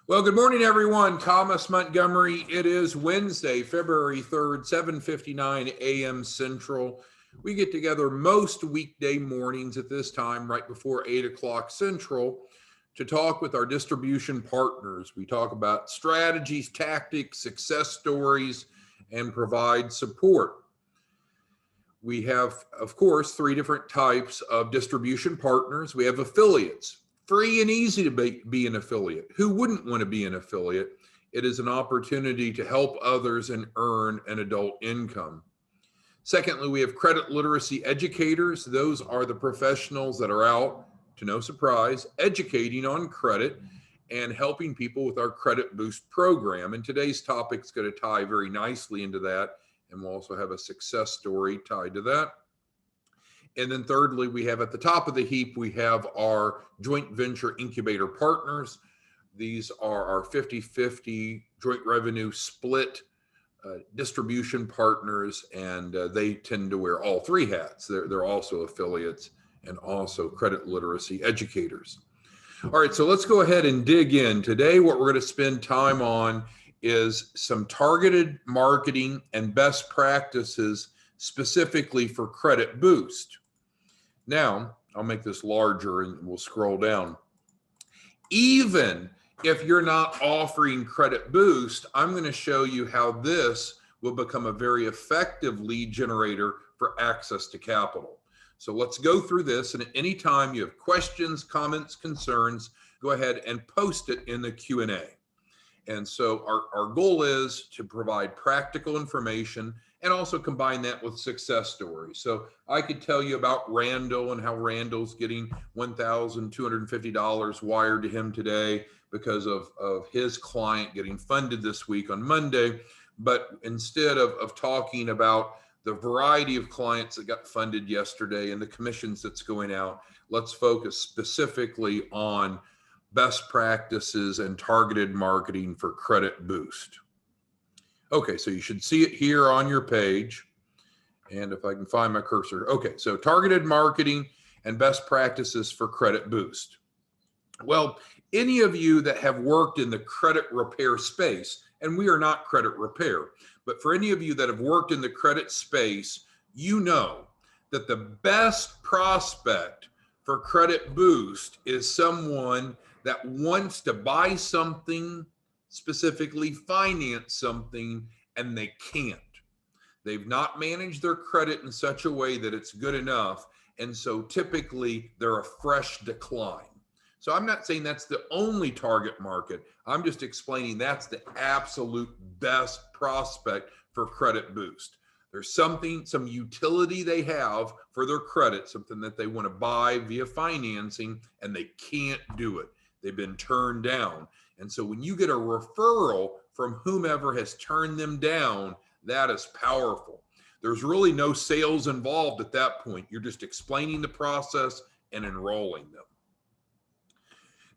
Well, good morning, everyone. Thomas Montgomery. It is Wednesday, February 3rd, 7:59 a.m. Central. We get together most weekday mornings at this time, right before 8 o'clock Central, to talk with our distribution partners. We talk about strategies, tactics, success stories, and provide support. We have, of course, three different types of distribution partners. We have affiliates. Free and easy to be an affiliate. Who wouldn't want to be an affiliate? It is an opportunity to help others and earn an adult income. Secondly, we have credit literacy educators. Those are the professionals that are out, to no surprise, educating on credit and helping people with our Credit Boost program. And today's topic is going to tie very nicely into that. And we'll also have a success story tied to that. And then thirdly, we have at the top of the heap, we have our joint venture incubator partners. These are our 50-50 joint revenue split distribution partners, and they tend to wear all three hats. They're also affiliates and also credit literacy educators. All right, so let's go ahead and dig in. Today, what we're going to spend time on is some targeted marketing and best practices specifically for Credit Boost. Now, I'll make this larger and we'll scroll down. Even if you're not offering Credit Boost, I'm going to show you how this will become a very effective lead generator for access to capital. So let's go through this, and at any time you have questions, comments, concerns, go ahead and post it in the Q&A. And so our goal is to provide practical information and also combine that with success stories. So I could tell you about Randall and how Randall's getting $1,250 wired to him today because of his client getting funded this week on Monday. But instead of talking about the variety of clients that got funded yesterday and the commissions that's going out, let's focus specifically on best practices and targeted marketing for Credit Boost. Okay, so you should see it here on your page. And if I can find my cursor. Okay, so targeted marketing and best practices for Credit Boost. Well, any of you that have worked in the credit repair space, and we are not credit repair, but for any of you that have worked in the credit space, you know that the best prospect for Credit Boost is someone that wants to buy something, specifically finance something, and they can't. They've not managed their credit in such a way that it's good enough, and so typically they're a fresh decline. So I'm not saying that's the only target market. I'm just explaining that's the absolute best prospect for Credit Boost. There's some utility they have for their credit, something that they want to buy via financing, and they can't do it. They've been turned down. And so when you get a referral from whomever has turned them down, that is powerful. There's really no sales involved at that point. You're just explaining the process and enrolling them.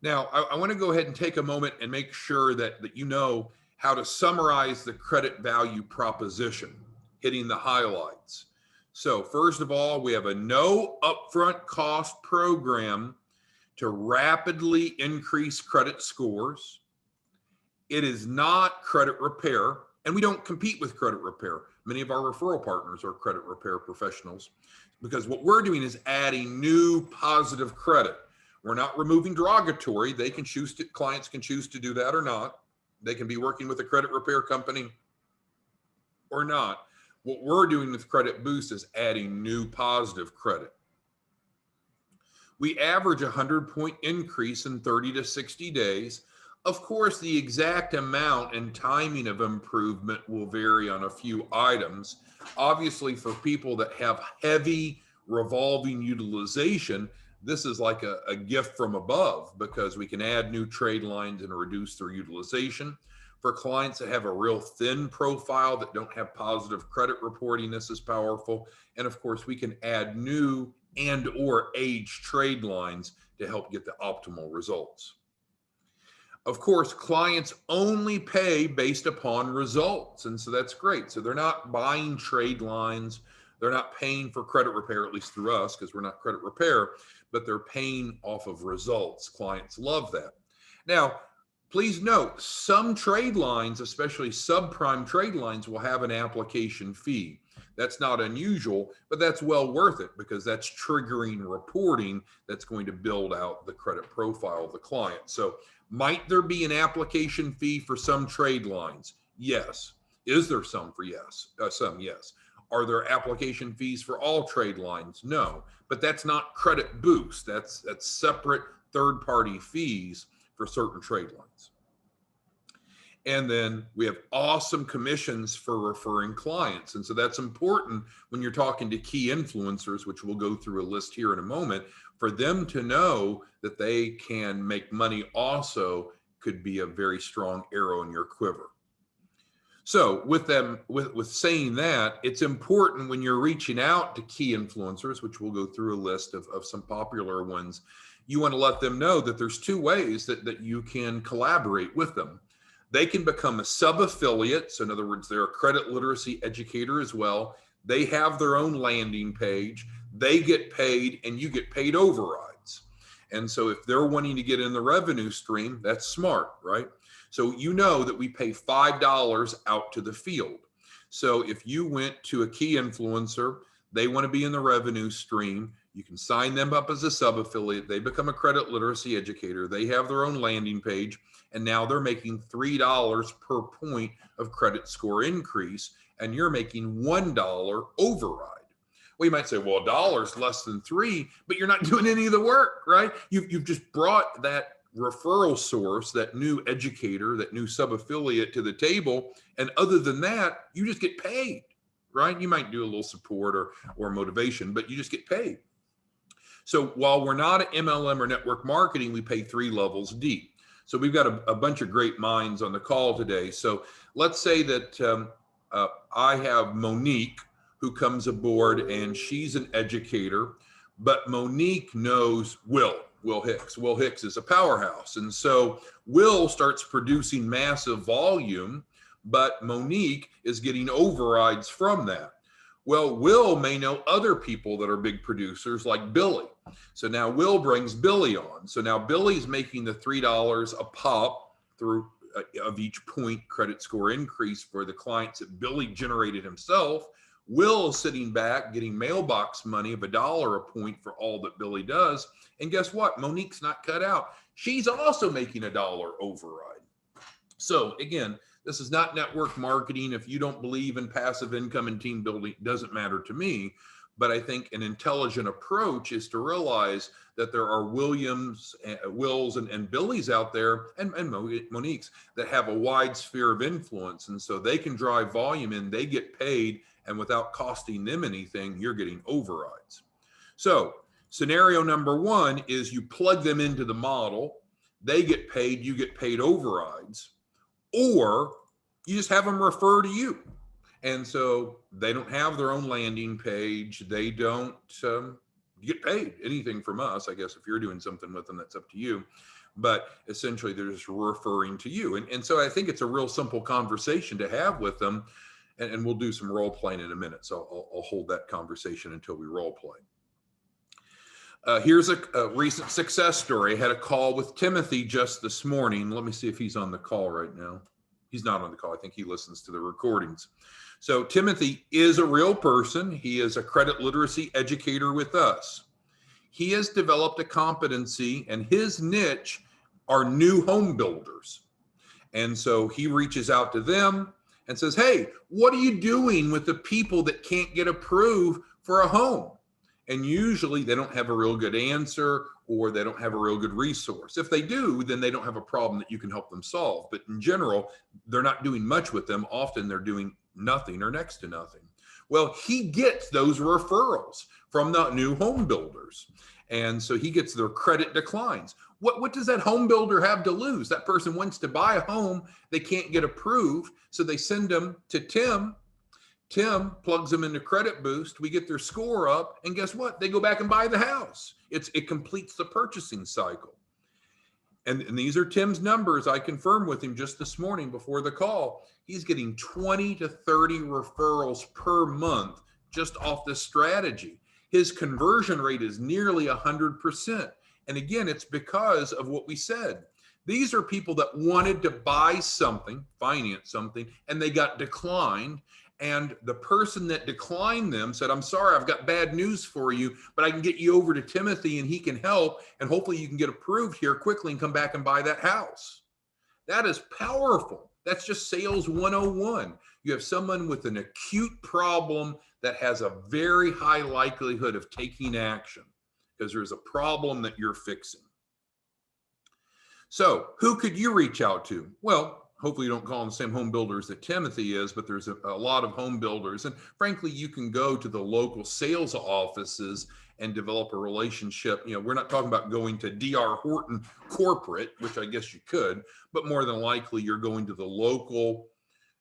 Now, I want to go ahead and take a moment and make sure that you know how to summarize the credit value proposition, hitting the highlights. So first of all, we have a no upfront cost program to rapidly increase credit scores. It is not credit repair, and we don't compete with credit repair. Many of our referral partners are credit repair professionals because what we're doing is adding new positive credit. We're not removing derogatory. Clients can choose to do that or not. They can be working with a credit repair company or not. What we're doing with Credit Boost is adding new positive credit. We average a 100-point increase in 30 to 60 days. Of course, the exact amount and timing of improvement will vary on a few items. Obviously, for people that have heavy revolving utilization, this is like a gift from above because we can add new trade lines and reduce their utilization. For clients that have a real thin profile that don't have positive credit reporting, this is powerful. And of course, we can add new and or age trade lines to help get the optimal results. Of course, clients only pay based upon results. And so that's great. So they're not buying trade lines. They're not paying for credit repair, at least through us, because we're not credit repair, but they're paying off of results. Clients love that. Now, Please note, some trade lines, especially subprime trade lines, will have an application fee. That's not unusual, but that's well worth it because that's triggering reporting that's going to build out the credit profile of the client. So might there be an application fee for some trade lines? Yes. Is there some for yes? Some, yes. Are there application fees for all trade lines? No, but that's not credit boost. That's separate third-party fees for certain trade lines. And then we have awesome commissions for referring clients. And so that's important when you're talking to key influencers, which we'll go through a list here in a moment, for them to know that they can make money also could be a very strong arrow in your quiver. So with saying that, it's important when you're reaching out to key influencers, which we'll go through a list of some popular ones, you want to let them know that there's two ways that you can collaborate with them. They can become a sub-affiliate. So in other words, they're a credit literacy educator as well. They have their own landing page. They get paid and you get paid overrides. And so if they're wanting to get in the revenue stream, that's smart, right? So you know that we pay $5 out to the field. So if you went to a key influencer, they want to be in the revenue stream, you can sign them up as a sub-affiliate. They become a credit literacy educator. They have their own landing page. And now they're making $3 per point of credit score increase, and you're making $1 override. Well, you might say, well, $1 less than $3, but you're not doing any of the work, right? You've just brought that referral source, that new educator, that new sub-affiliate to the table. And other than that, you just get paid, right? You might do a little support or motivation, but you just get paid. So while we're not at MLM or network marketing, we pay 3 levels deep. So we've got a bunch of great minds on the call today. So let's say that I have Monique who comes aboard and she's an educator, but Monique knows Will Hicks. Will Hicks is a powerhouse. And so Will starts producing massive volume, but Monique is getting overrides from that. Well, Will may know other people that are big producers like Billy. So now Will brings Billy on. So now Billy's making the $3 a pop through of each point credit score increase for the clients that Billy generated himself. Will is sitting back getting mailbox money of $1 a point for all that Billy does. And guess what? Monique's not cut out. She's also making $1 override. So again, this is not network marketing. If you don't believe in passive income and team building, it doesn't matter to me. But I think an intelligent approach is to realize that there are Wills and Billies out there and Moniques that have a wide sphere of influence. And so they can drive volume in, they get paid, and without costing them anything, you're getting overrides. So scenario number 1 is you plug them into the model, they get paid, you get paid overrides, or you just have them refer to you. And so they don't have their own landing page. They don't get paid anything from us. I guess if you're doing something with them, that's up to you. But essentially, they're just referring to you. And so I think it's a real simple conversation to have with them. And we'll do some role playing in a minute. So I'll hold that conversation until we role play. Here's a recent success story. I had a call with Timothy just this morning. Let me see if he's on the call right now. He's not on the call. I think he listens to the recordings. So Timothy is a real person. He is a credit literacy educator with us. He has developed a competency, and his niche are new home builders. And so he reaches out to them and says, hey, what are you doing with the people that can't get approved for a home? And usually they don't have a real good answer, or they don't have a real good resource. If they do, then they don't have a problem that you can help them solve. But in general, they're not doing much with them. Often they're doing nothing or next to nothing. Well, he gets those referrals from the new home builders. And so he gets their credit declines. What does that home builder have to lose? That person wants to buy a home. They can't get approved. So they send them to Tim. Tim plugs them into Credit Boost. We get their score up. And guess what? They go back and buy the house. It completes the purchasing cycle. And these are Tim's numbers. I confirmed with him just this morning before the call. He's getting 20 to 30 referrals per month just off this strategy. His conversion rate is nearly 100%. And again, it's because of what we said. These are people that wanted to buy something, finance something, and they got declined. And the person that declined them said, I'm sorry, I've got bad news for you, but I can get you over to Timothy and he can help. And hopefully you can get approved here quickly and come back and buy that house. That is powerful. That's just sales 101. You have someone with an acute problem that has a very high likelihood of taking action because there's a problem that you're fixing. So who could you reach out to? Well, hopefully you don't call them the same home builders that Timothy is, but there's a lot of home builders. And frankly, you can go to the local sales offices and develop a relationship. You know, we're not talking about going to D.R. Horton corporate, which I guess you could, but more than likely you're going to the local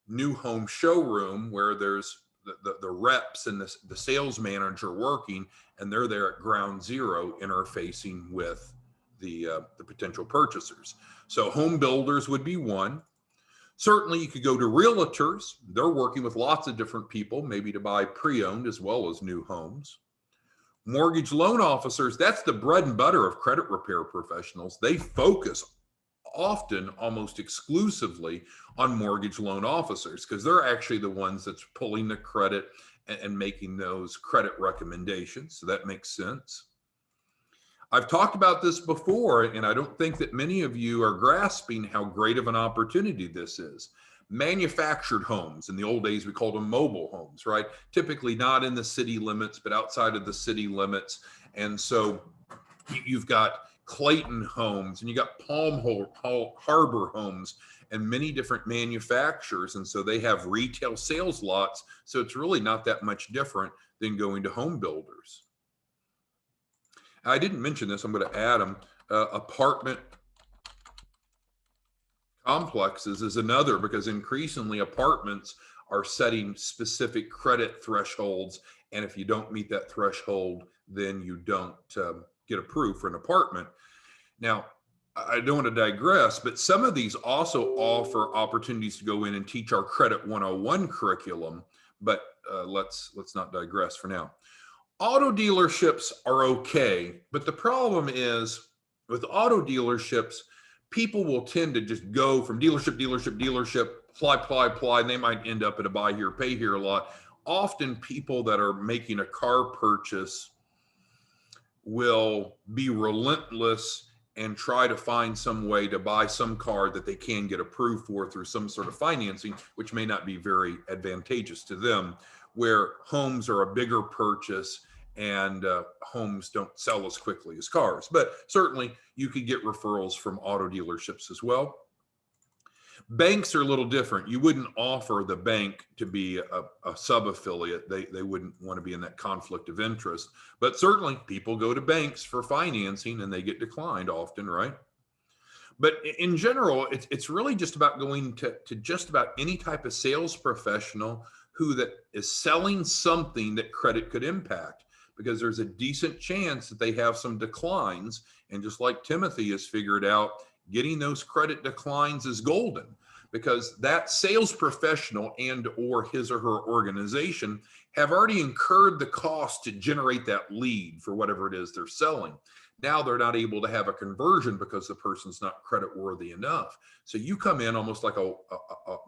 new home showroom where there's the reps and the sales manager working, and they're there at ground zero interfacing with the potential purchasers. So home builders would be one. Certainly you could go to realtors. They're working with lots of different people, maybe to buy pre-owned as well as new homes. Mortgage loan officers, that's the bread and butter of credit repair professionals. They focus often almost exclusively on mortgage loan officers because they're actually the ones that's pulling the credit and making those credit recommendations. So that makes sense. I've talked about this before, and I don't think that many of you are grasping how great of an opportunity this is. Manufactured homes, in the old days we called them mobile homes, right? Typically not in the city limits, but outside of the city limits. And so you've got Clayton Homes and you got Palm Harbor Homes and many different manufacturers. And so they have retail sales lots. So it's really not that much different than going to home builders. I didn't mention this, I'm going to add them. Apartment complexes is another, because increasingly apartments are setting specific credit thresholds. And if you don't meet that threshold, then you don't get approved for an apartment. Now, I don't want to digress, but some of these also offer opportunities to go in and teach our Credit 101 curriculum, but let's not digress for now. Auto dealerships are okay, but the problem is with auto dealerships, people will tend to just go from dealership, apply, and they might end up at a buy here, pay here lot. Often people that are making a car purchase will be relentless and try to find some way to buy some car that they can get approved for through some sort of financing, which may not be very advantageous to them, where homes are a bigger purchase and homes don't sell as quickly as cars. But certainly you could get referrals from auto dealerships as well. Banks are a little different. You wouldn't offer the bank to be a sub-affiliate. They wouldn't want to be in that conflict of interest. But certainly people go to banks for financing and they get declined often, right? But in general, it's really just about going to just about any type of sales professional who that is selling something that credit could impact, because there's a decent chance that they have some declines. And just like Timothy has figured out, getting those credit declines is golden, because that sales professional and or his or her organization have already incurred the cost to generate that lead for whatever it is they're selling. Now they're not able to have a conversion because the person's not credit worthy enough. So you come in almost like a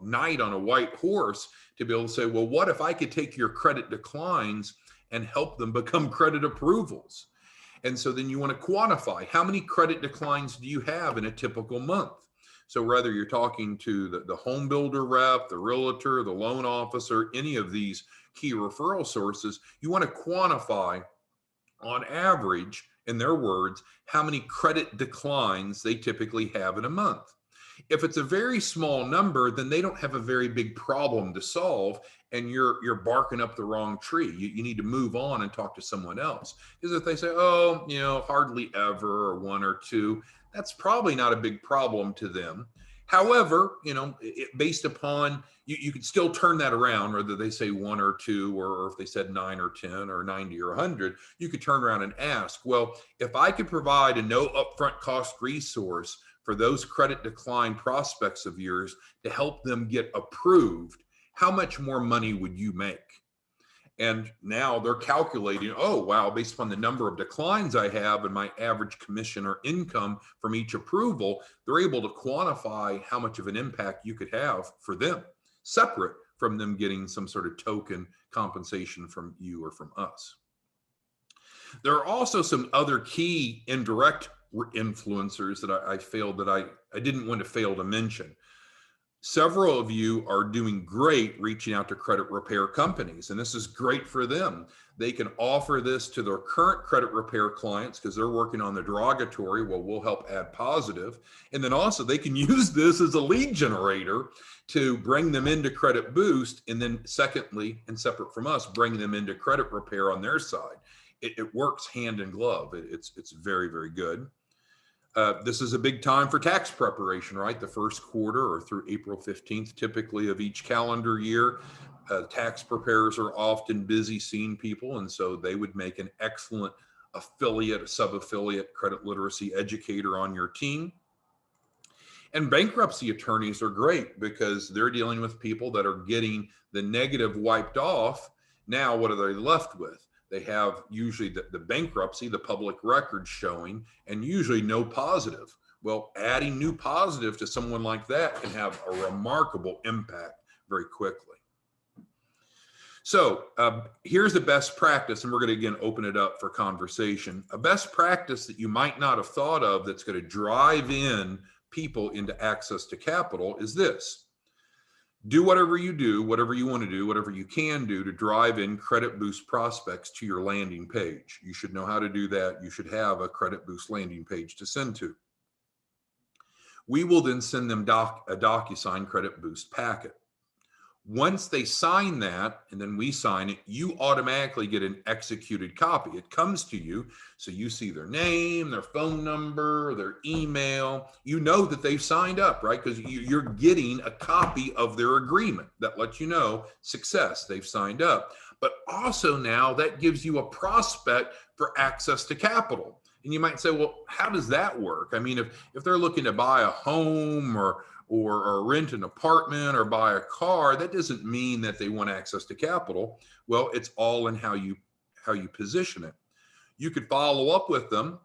knight on a white horse to be able to say, well, what if I could take your credit declines and help them become credit approvals? And so then you want to quantify how many credit declines do you have in a typical month? So whether you're talking to the home builder rep, the realtor, the loan officer, any of these key referral sources, you want to quantify on average, in their words, how many credit declines they typically have in a month. If it's a very small number, then they don't have a very big problem to solve, and you're barking up the wrong tree. You need to move on and talk to someone else. Because if they say, oh, hardly ever, or one or two, that's probably not a big problem to them. However, based upon, you could still turn that around, whether they say one or two, or if they said 9 or 10 or 90 or 100, you could turn around and ask, well, if I could provide a no upfront cost resource for those credit decline prospects of yours to help them get approved, how much more money would you make? And now they're calculating, oh, wow, based upon the number of declines I have and my average commission or income from each approval, they're able to quantify how much of an impact you could have for them, separate from them getting some sort of token compensation from you or from us. There are also some other key indirect influencers that I didn't want to fail to mention. Several of you are doing great reaching out to credit repair companies, and this is great for them. They can offer this to their current credit repair clients because they're working on the derogatory. Well, we'll help add positive. And then also they can use this as a lead generator to bring them into Credit Boost. And then secondly, and separate from us, bring them into credit repair on their side. It works hand in glove. It's very, very good. This is a big time for tax preparation, right? The first quarter or through April 15th, typically of each calendar year. Tax preparers are often busy seeing people, and so they would make an excellent affiliate, a sub-affiliate credit literacy educator on your team. And bankruptcy attorneys are great because they're dealing with people that are getting the negative wiped off. Now, what are they left with? They have usually the bankruptcy, the public record showing, and usually no positive. Well, adding new positive to someone like that can have a remarkable impact very quickly. So here's the best practice, and we're going to again open it up for conversation. A best practice that you might not have thought of that's going to drive in people into access to capital is this. Do whatever you do, whatever you want to do, whatever you can do to drive in Credit Boost prospects to your landing page. You should know how to do that. You should have a Credit Boost landing page to send to. We will then send them a DocuSign Credit Boost packet. Once they sign that, and then we sign it, you automatically get an executed copy. It comes to you, so you see their name, their phone number, their email. You know that they've signed up, right? Because you're getting a copy of their agreement that lets you know success, they've signed up. But also now that gives you a prospect for access to capital. And you might say, well, how does that work? I mean, if they're looking to buy a home or rent an apartment or buy a car, that doesn't mean that they want access to capital. Well, it's all in how you position it. You could follow up with them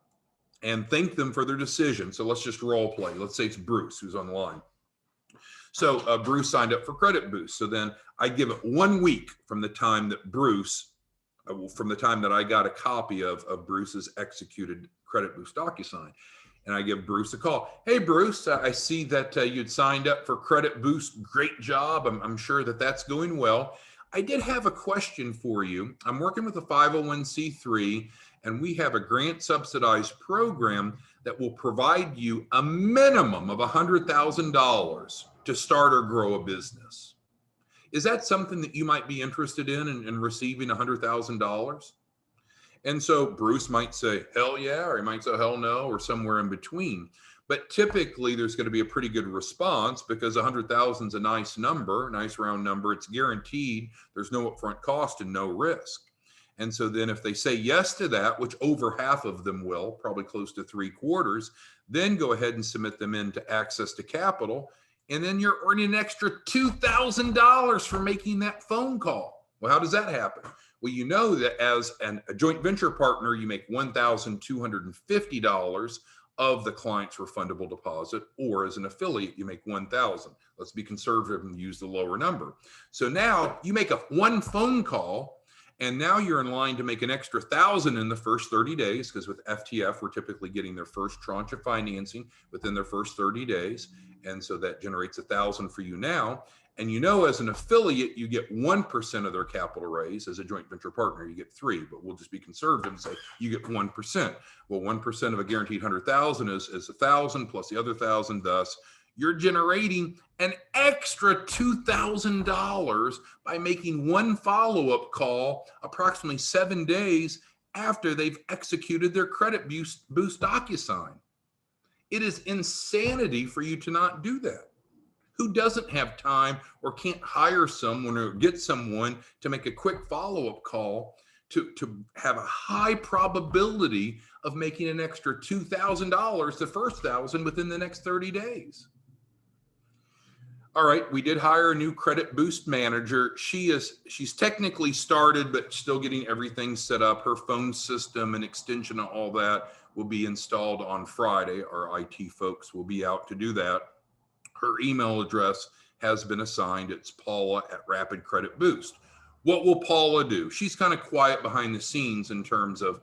and thank them for their decision. So let's just role play. Let's say it's Bruce who's on the line. So Bruce signed up for Credit Boost. So then I give it 1 week from the time that I got a copy of Bruce's executed Credit Boost DocuSign. And I give Bruce a call. Hey, Bruce, I see that you'd signed up for Credit Boost. Great job. I'm sure that that's going well. I did have a question for you. I'm working with a 501c3, and we have a grant subsidized program that will provide you a minimum of $100,000 to start or grow a business. Is that something that you might be interested in receiving $100,000? And so Bruce might say, hell yeah, or he might say, hell no, or somewhere in between. But typically there's going to be a pretty good response because 100,000 is a nice number, nice round number. It's guaranteed. There's no upfront cost and no risk. And so then if they say yes to that, which over half of them will, probably close to 3/4, then go ahead and submit them into access to capital. And then you're earning an extra $2,000 for making that phone call. Well, how does that happen? Well, you know that as a joint venture partner, you make $1,250 of the client's refundable deposit, or as an affiliate, you make $1,000. Let's be conservative and use the lower number. So now you make one phone call, and now you're in line to make an extra $1,000 in the first 30 days, because with FTF, we're typically getting their first tranche of financing within their first 30 days. And so that generates $1,000 for you now. And you know, as an affiliate, you get 1% of their capital raise. As a joint venture partner, you get 3%, but we'll just be conservative and say you get 1%. Well, 1% of a guaranteed 100,000 is 1,000 plus the other 1,000. Thus, you're generating an extra $2,000 by making one follow-up call approximately 7 days after they've executed their Credit Boost DocuSign. It is insanity for you to not do that. Who doesn't have time or can't hire someone or get someone to make a quick follow-up call to have a high probability of making an extra $2,000, the first 1,000 within the next 30 days? All right, we did hire a new credit boost manager. She's technically started, but still getting everything set up. Her phone system and extension and all that will be installed on Friday. Our IT folks will be out to do that. Her email address has been assigned. It's Paula at Rapid Credit Boost. What will Paula do? She's kind of quiet behind the scenes in terms of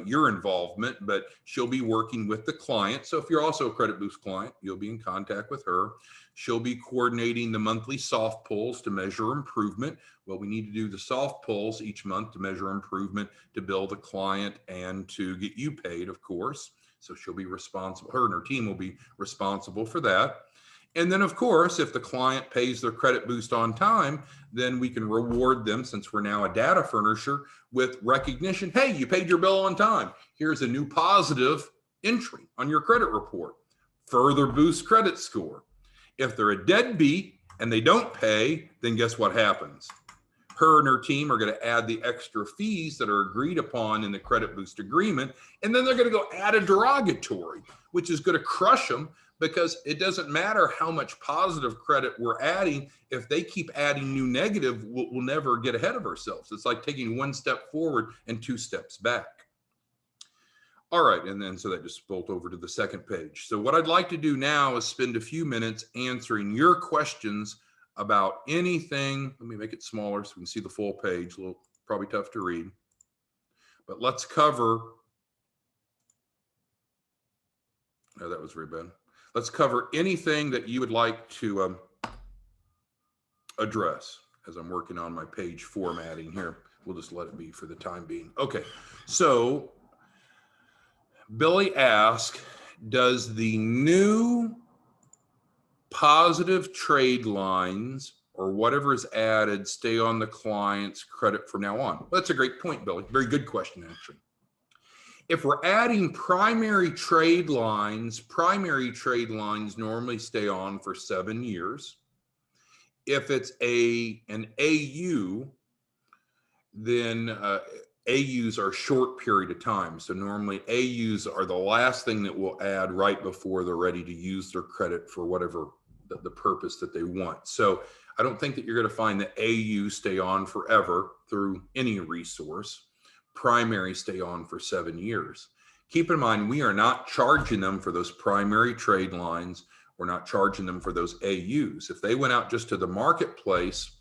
your involvement, but she'll be working with the client. So if you're also a Credit Boost client, you'll be in contact with her. She'll be coordinating the monthly soft pulls to measure improvement. Well, we need to do the soft pulls each month to measure improvement, to bill the client and to get you paid, of course. So she'll be responsible. Her and her team will be responsible for that. And then, of course, if the client pays their credit boost on time, then we can reward them, since we're now a data furnisher, with recognition. Hey, you paid your bill on time. Here's a new positive entry on your credit report. Further boost credit score. If they're a deadbeat and they don't pay, then guess what happens? Her and her team are going to add the extra fees that are agreed upon in the credit boost agreement. And then they're going to go add a derogatory, which is going to crush them, because it doesn't matter how much positive credit we're adding. If they keep adding new negative, we'll never get ahead of ourselves. It's like taking one step forward and 2 steps back. All right, and then so that just spilled over to the second page. So what I'd like to do now is spend a few minutes answering your questions about anything. Let me make it smaller so we can see the full page. A little, probably tough to read. But let's cover, oh, that was very bad. Let's cover anything that you would like to address as I'm working on my page formatting here. We'll just let it be for the time being. Okay, so Billy asked, does the new positive trade lines or whatever is added stay on the client's credit from now on? Well, that's a great point, Billy. Very good question, actually. If we're adding primary trade lines normally stay on for 7 years. If it's an AU, then AUs are a short period of time. So normally AUs are the last thing that we'll add right before they're ready to use their credit for whatever the purpose that they want. So I don't think that you're going to find the AU stay on forever through any resource. Primary stay on for 7 years. Keep in mind, we are not charging them for those primary trade lines. We're not charging them for those AUs. If they went out just to the marketplace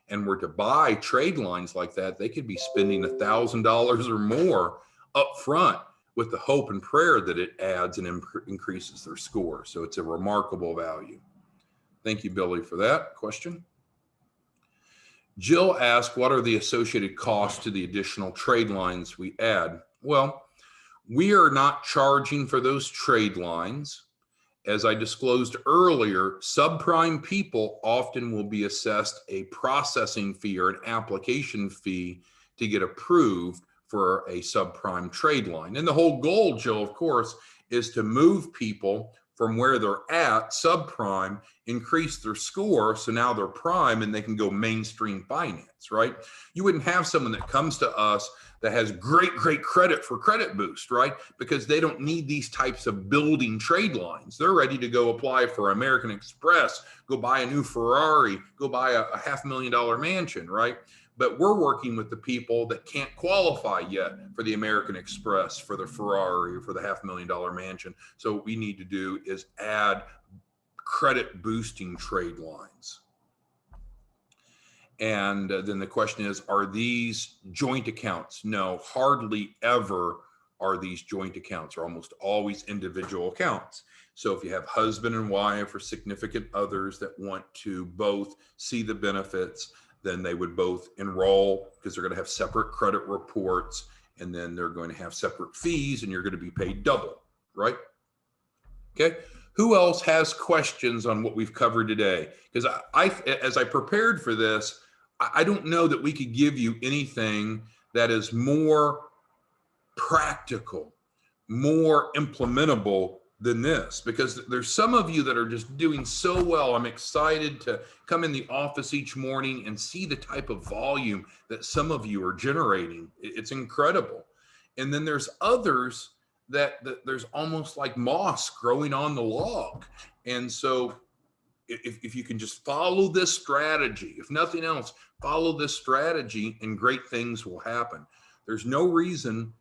and were to buy trade lines like that, they could be spending $1,000 or more up front with the hope and prayer that it adds and increases their score. So it's a remarkable value. Thank you, Billy, for that question. Jill asked, what are the associated costs to the additional trade lines we add? Well, we are not charging for those trade lines. As I disclosed earlier, subprime people often will be assessed a processing fee or an application fee to get approved for a subprime trade line. And the whole goal, Jill, of course, is to move people from where they're at, subprime, increase their score, so now they're prime and they can go mainstream finance, right? You wouldn't have someone that comes to us that has great credit for Credit Boost, right? Because they don't need these types of building trade lines. They're ready to go apply for American Express, go buy a new Ferrari, go buy a $500,000 mansion, right? But we're working with the people that can't qualify yet for the American Express, for the Ferrari, or for the $500,000 mansion. So what we need to do is add credit boosting trade lines. And then the question is, are these joint accounts? No, hardly ever are these joint accounts. They're almost always individual accounts. So if you have husband and wife or significant others that want to both see the benefits, then they would both enroll, because they're going to have separate credit reports, and then they're going to have separate fees, and you're going to be paid double, right? Okay. Who else has questions on what we've covered today? Because as I prepared for this, I don't know that we could give you anything that is more practical, more implementable than this, because there's some of you that are just doing so well. I'm excited to come in the office each morning and see the type of volume that some of you are generating. It's incredible. And then there's others that there's almost like moss growing on the log. And so if you can just follow this strategy, if nothing else, follow this strategy and great things will happen. There's no reason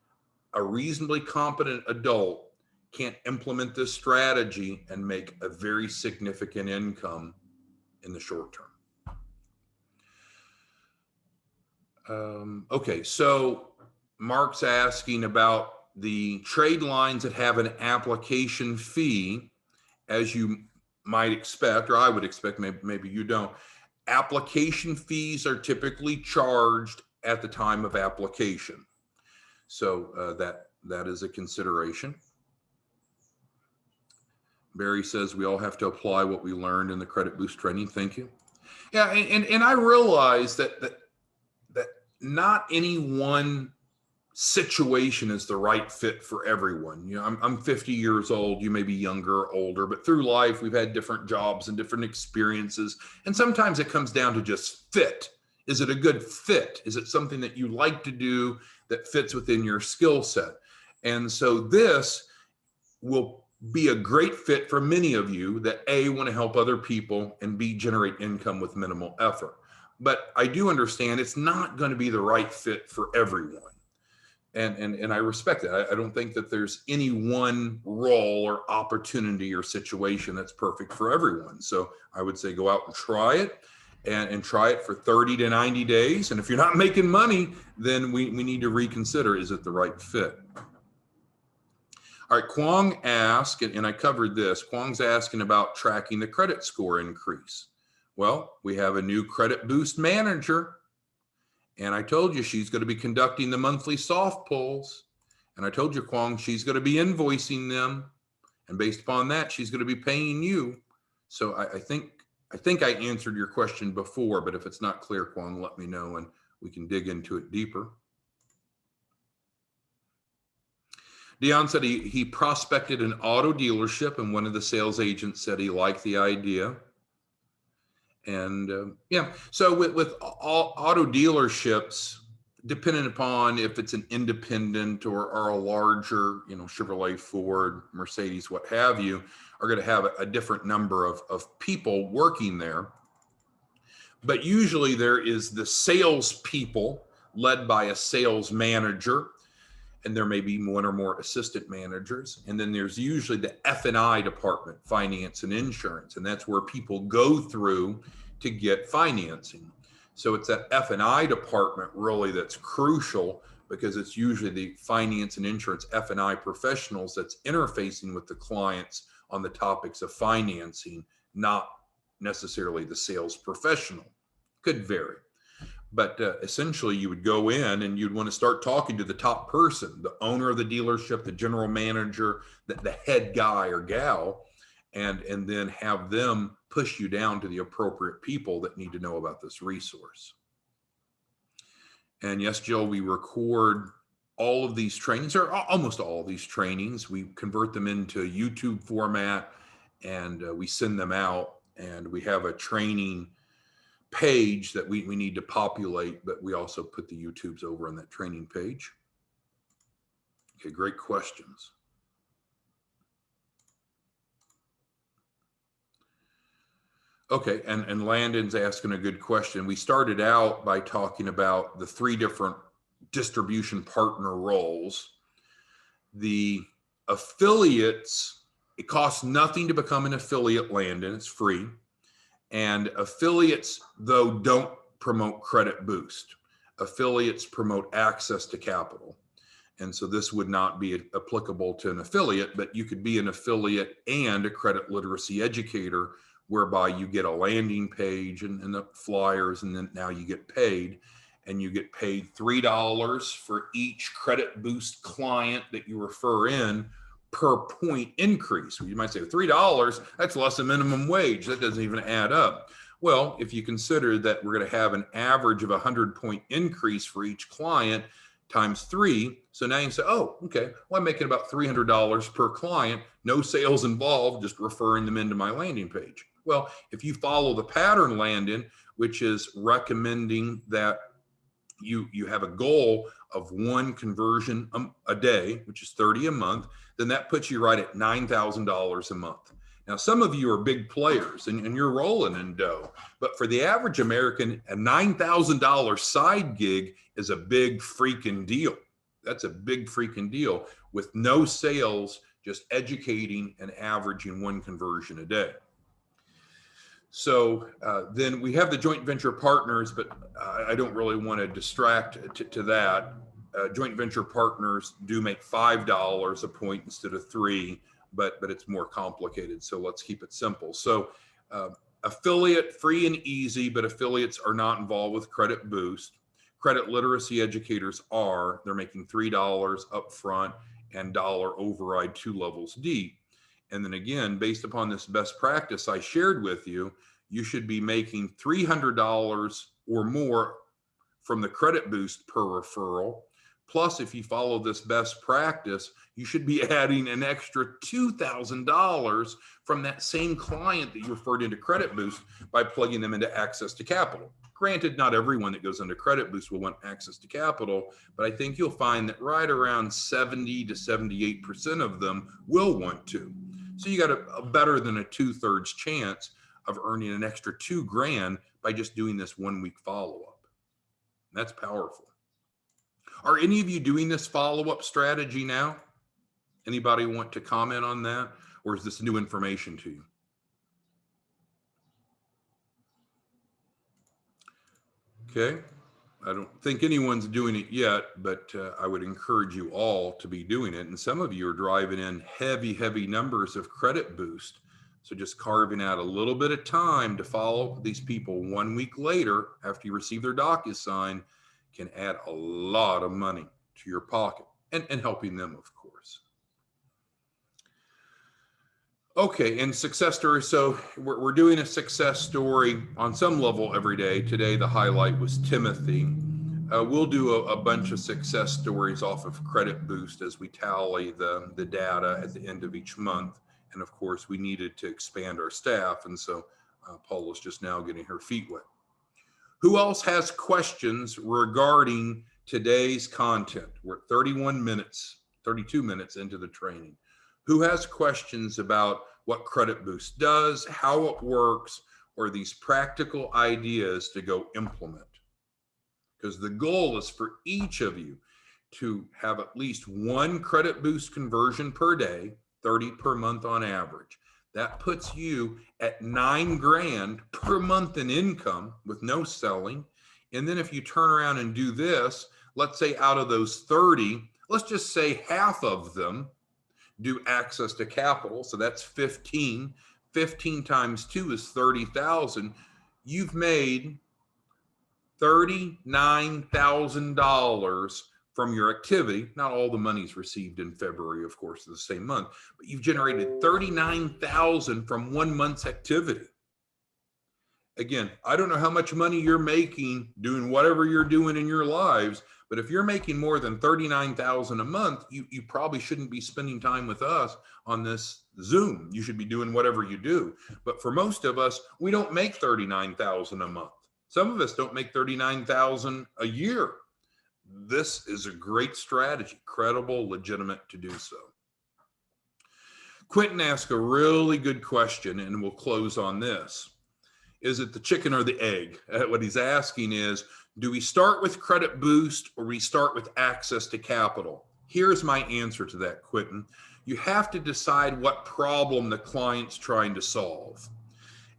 a reasonably competent adult can't implement this strategy and make a very significant income in the short term. Okay, so Mark's asking about the trade lines that have an application fee, as you might expect, or I would expect, maybe you don't. Application fees are typically charged at the time of application. So that is a consideration. Barry says we all have to apply what we learned in the credit boost training. Thank you. Yeah, and I realize that not any one situation is the right fit for everyone. You know, I'm 50 years old, you may be younger or older, but through life we've had different jobs and different experiences, and sometimes it comes down to just fit. Is it a good fit? Is it something that you like to do that fits within your skill set? And so this will be a great fit for many of you that A, want to help other people, and B, generate income with minimal effort. But I do understand it's not going to be the right fit for everyone. And I respect that. I don't think that there's any one role or opportunity or situation that's perfect for everyone. So I would say go out and try it, and try it for 30 to 90 days. And if you're not making money, then we need to reconsider, is it the right fit? All right, Kwong asked, and I covered this, Kwong's asking about tracking the credit score increase. Well, we have a new credit boost manager. And I told you she's going to be conducting the monthly soft pulls. And I told you, Kwong, she's going to be invoicing them. And based upon that, she's going to be paying you. So I think I answered your question before, but if it's not clear, Kwong, let me know and we can dig into it deeper. Dion said he prospected an auto dealership, and one of the sales agents said he liked the idea. And yeah, so with all auto dealerships, depending upon if it's an independent or a larger, you know, Chevrolet, Ford, Mercedes, what have you, are going to have a different number of people working there. But usually there is the sales people led by a sales manager, and there may be one or more assistant managers. And then there's usually the F&I department, finance and insurance. And that's where people go through to get financing. So it's that F&I department really that's crucial, because it's usually the finance and insurance F&I professionals that's interfacing with the clients on the topics of financing, not necessarily the sales professional. Could vary. But essentially you would go in and you'd want to start talking to the top person, the owner of the dealership, the general manager, the head guy or gal, and then have them push you down to the appropriate people that need to know about this resource. And yes, Jill, we record all of these trainings, or almost all of these trainings. We convert them into YouTube format, and we send them out, and we have a training page that we need to populate, but we also put the YouTubes over on that training page. Okay, great questions. Okay, and Landon's asking a good question. We started out by talking about the 3 different distribution partner roles. The affiliates, it costs nothing to become an affiliate, Landon, it's free. And affiliates, though, don't promote credit boost. Affiliates promote access to capital. And so this would not be applicable to an affiliate, but you could be an affiliate and a credit literacy educator, whereby you get a landing page and the flyers, and then now you get paid. And you get paid $3 for each credit boost client that you refer in per point increase. You might say $3, that's less than minimum wage. That doesn't even add up. Well, if you consider that we're going to have an average of 100-point increase for each client times 3. So now you say, oh, okay, well, I'm making about $300 per client, no sales involved, just referring them into my landing page. Well, if you follow the pattern, Landon, which is recommending that you have a goal of 1 conversion a day, which is 30 a month, then that puts you right at $9,000 a month. Now, some of you are big players and you're rolling in dough, but for the average American, a $9,000 side gig is a big freaking deal. That's a big freaking deal with no sales, just educating and averaging one conversion a day. So then we have the joint venture partners, but I don't really want to distract to that. Joint venture partners do make $5 a point instead of $3, but it's more complicated. So let's keep it simple. So affiliate, free and easy, but affiliates are not involved with Credit Boost. Credit literacy educators are. They're making $3 up front and $1 override 2 levels deep. And then again, based upon this best practice I shared with you, you should be making $300 or more from the Credit Boost per referral. Plus, if you follow this best practice, you should be adding an extra $2,000 from that same client that you referred into Credit Boost by plugging them into access to capital. Granted, not everyone that goes into Credit Boost will want access to capital, but I think you'll find that right around 70 to 78% of them will want to. So you got a better than a 2/3 chance of earning an extra $2,000 by just doing this 1 week follow-up. That's powerful. Are any of you doing this follow-up strategy now? Anybody want to comment on that? Or is this new information to you? Okay. I don't think anyone's doing it yet, but I would encourage you all to be doing it. And some of you are driving in heavy numbers of Credit Boost. So just carving out a little bit of time to follow these people 1 week later after you receive their DocuSign can add a lot of money to your pocket and helping them, of course. Okay, and success stories. So we're doing a success story on some level every day. Today, the highlight was Timothy. We'll do a bunch of success stories off of Credit Boost as we tally the data at the end of each month. And of course, we needed to expand our staff. And so Paula's just now getting her feet wet. Who else has questions regarding today's content? We're at 32 minutes into the training. Who has questions about what Credit Boost does, how it works, or these practical ideas to go implement? Because the goal is for each of you to have at least 1 Credit Boost conversion per day, 30 per month on average. That puts you at $9,000 per month in income with no selling. And then if you turn around and do this, let's say out of those 30, let's just say half of them do access to capital. So that's 15. 15 times 2 is 30,000. You've made $39,000 from your activity. Not all the money's received in February, of course, of the same month, but you've generated $39,000 from 1 month's activity. Again, I don't know how much money you're making doing whatever you're doing in your lives, but if you're making more than $39,000 a month, you probably shouldn't be spending time with us on this Zoom. You should be doing whatever you do. But for most of us, we don't make $39,000 a month. Some of us don't make $39,000 a year. This is a great strategy, credible, legitimate to do so. Quentin asked a really good question, and we'll close on this. Is it the chicken or the egg? What he's asking is, do we start with Credit Boost or we start with access to capital? Here's my answer to that, Quentin. You have to decide what problem the client's trying to solve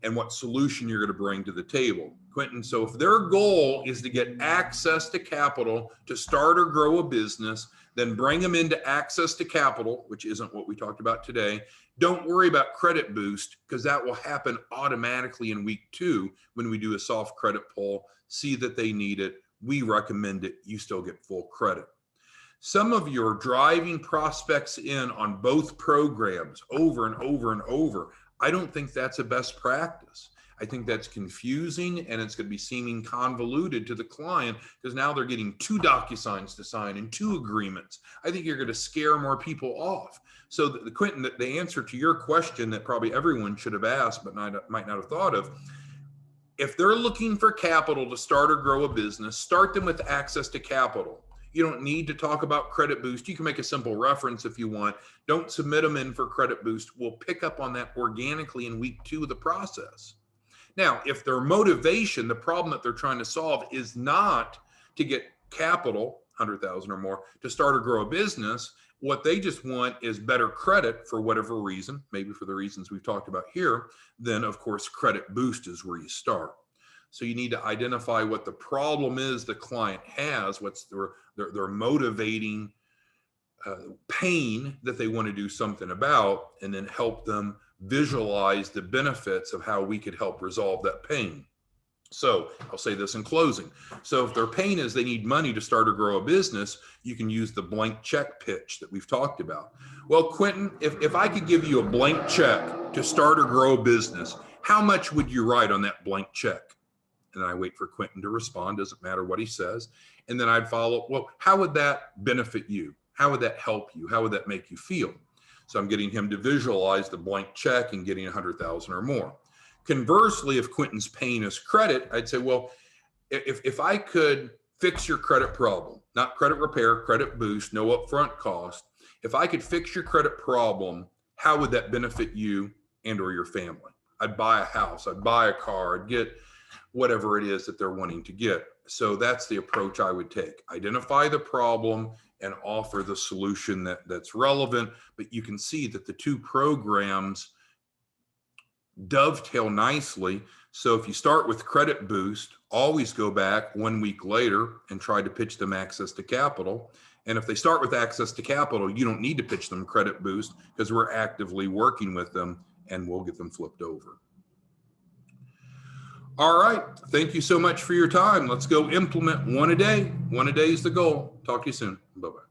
and what solution you're going to bring to the table. Quentin, so if their goal is to get access to capital to start or grow a business, then bring them into access to capital, which isn't what we talked about today. Don't worry about Credit Boost because that will happen automatically in week 2 when we do a soft credit pull. See that they need it. We recommend it. You still get full credit. Some of you are driving prospects in on both programs over and over and over. I don't think that's a best practice. I think that's confusing and it's going to be seeming convoluted to the client because now they're getting 2 DocuSigns to sign and 2 agreements. I think you're going to scare more people off. So Quentin, the answer to your question that probably everyone should have asked but might not have thought of, if they're looking for capital to start or grow a business, start them with access to capital. You don't need to talk about credit boost. You can make a simple reference if you want. Don't submit them in for credit boost. We'll pick up on that organically in week 2 of the process. Now, if their motivation, the problem that they're trying to solve is not to get capital, 100,000 or more, to start or grow a business, what they just want is better credit for whatever reason, maybe for the reasons we've talked about here, then of course credit boost is where you start. So you need to identify what the problem is the client has, what's their motivating pain that they want to do something about, and then help them visualize the benefits of how we could help resolve that pain. So I'll say this in closing. So if their pain is they need money to start or grow a business, you can use the blank check pitch that we've talked about. Well, Quentin, if I could give you a blank check to start or grow a business, how much would you write on that blank check? And then I wait for Quentin to respond, doesn't matter what he says. And then I'd follow, well, how would that benefit you? How would that help you? How would that make you feel? So I'm getting him to visualize the blank check and getting 100,000 or more. Conversely, if Quentin's pain is credit, I'd say, well, if I could fix your credit problem, not credit repair, credit boost, no upfront cost. If I could fix your credit problem, how would that benefit you and or your family? I'd buy a house, I'd buy a car, I'd get whatever it is that they're wanting to get. So that's the approach I would take. Identify the problem and offer the solution that's relevant. But you can see that the two programs dovetail nicely. So if you start with credit boost, always go back 1 week later and try to pitch them access to capital. And if they start with access to capital, you don't need to pitch them credit boost because we're actively working with them and we'll get them flipped over. All right. Thank you so much for your time. Let's go implement one a day. One a day is the goal. Talk to you soon. Bye-bye.